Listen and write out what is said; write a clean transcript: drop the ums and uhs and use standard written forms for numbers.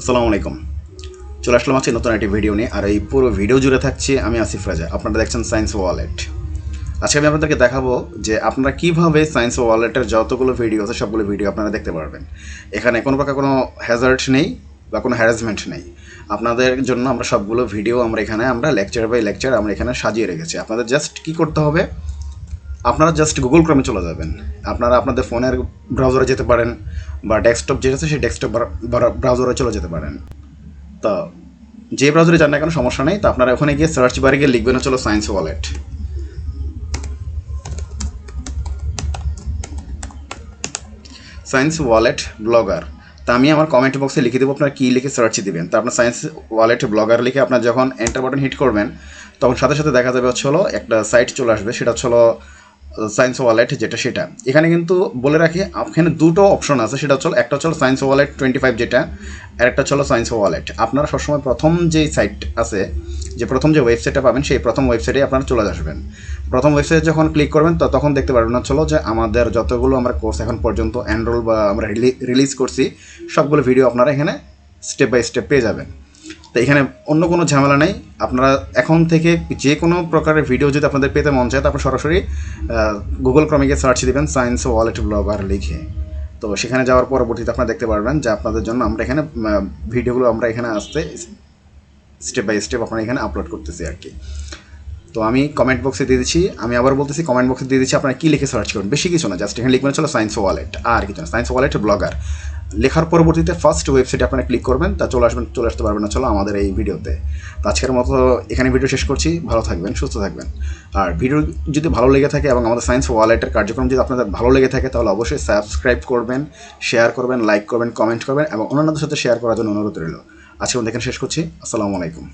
আসসালামু আলাইকুম। চলে আসলাম আজকে নতুন একটি ভিডিও নিয়ে। আর এই পুরো ভিডিও জুড়ে থাকছি আমি আসিফ রাজা। আপনারা দেখছেন সায়েন্স ওয়ালেট। আজকে আমি আপনাদেরকে দেখাবো যে আপনারা কীভাবে সায়েন্স ওয়ালেটের যতগুলো ভিডিও আছে সবগুলো ভিডিও আপনারা দেখতে পারবেন। এখানে কোনো প্রকার কোনো হ্যাজার্ড নেই বা কোনো হ্যারাসমেন্ট নেই। আপনাদের জন্য আমরা সবগুলো ভিডিও এখানে লেকচার বাই লেকচার আমরা এখানে সাজিয়ে রেখেছি। আপনাদের জাস্ট কী করতে হবে, আপনারা জাস্ট গুগল ক্রমে চলে যাবেন। আপনারা আপনাদের ফোনের ব্রাউজারে যেতে পারেন বা ডেস্কটপ যেটা আছে সেই ডেস্কটপ ব্রাউজারে চলে যেতে পারেন। তো যে ব্রাউজারে যান না কেন সমস্যা নেই। তো আপনারা ওখানে গিয়ে সার্চ বারে গিয়ে লিখবেন হচ্ছে science wallet. Science wallet blogger. তা আমি আমার কমেন্ট বক্সে লিখে দেবো আপনারা কী লিখে সার্চ দিবেন। তো আপনার সায়েন্স ওয়ালেট ব্লগার লিখে আপনার যখন এন্টার বাটন হিট করবেন তখন সাথে সাথে দেখা যাবে হচ্ছে একটা সাইট চলে আসবে, সেটা হচ্ছে সায়েন্স ওয়ালেট, যেটা সেটা এখানে কিন্তু বলে রাখি এখানে দুটো অপশন আছে। সেটা হচ্ছে একটা হচ্ছে সায়েন্স ওয়ালেট 25 যেটা, আর একটা হচ্ছে সায়েন্স ওয়ালেট। আপনারা সবসময় প্রথম যে সাইট আছে, যে প্রথম যে ওয়েবসাইটটা পাবেন সেই প্রথম ওয়েবসাইটে আপনারা চলে আসবেন। প্রথম ওয়েবসাইটে যখন ক্লিক করবেন তখন দেখতে পারবেন হচ্ছে যে আমাদের যতগুলো আমরা কোর্স এখন পর্যন্ত এনরোল বা আমরা রিলিজ করছি সবগুলো ভিডিও আপনারা এখানে স্টেপ বাই স্টেপ পেয়ে যাবেন। তো এখানে অন্য কোনো ঝামেলা নেই। আপনারা এখন থেকে যে কোনো প্রকারের ভিডিও যদি আপনাদের পেতে মন চায় তো আপনারা সরাসরি গুগল ক্রমে গিয়ে সার্চ দেবেন সায়েন্স ওয়ালেট ব্লগার লিখে। তো সেখানে যাওয়ার পরবর্তীতে আপনারা দেখতে পারবেন যে আপনাদের জন্য আমরা এখানে ভিডিওগুলো আমরা এখানে আসতে স্টেপ বাই স্টেপ আপনারা এখানে আপলোড করতেছি আর কি। তো আমি কমেন্ট বক্সে দিয়ে দিচ্ছি, আমি আবার বলতেছি কমেন্ট বক্সে দিয়ে দিচ্ছি আপনারা কী লিখে সার্চ করুন। বেশি কিছু না, জাস্ট এখানে লিখবেন হচ্ছে সায়েন্স ওয়ালেট, আর কিছু না, সায়েন্স ওয়ালেট ব্লগার লেখার পরবর্তীতে ফার্স্ট ওয়েবসাইটে আপনারা ক্লিক করবেন। তা চলে আসতে পারবেন না আমাদের এই ভিডিওতে। তো আজকের মতো এখানে ভিডিও শেষ করছি। ভালো থাকবেন, সুস্থ থাকবেন। আর ভিডিও যদি ভালো লেগে থাকে এবং আমাদের সায়েন্স ওয়ালেটের কার্যক্রম যদি আপনাদের ভালো লেগে থাকে তাহলে অবশ্যই সাবস্ক্রাইব করবেন, শেয়ার করবেন, লাইক করবেন, কমেন্ট করবেন এবং অন্যান্যদের সাথে শেয়ার করার জন্য অনুরোধ রইল। আজকে এখানে শেষ করছি। আসসালামু আলাইকুম।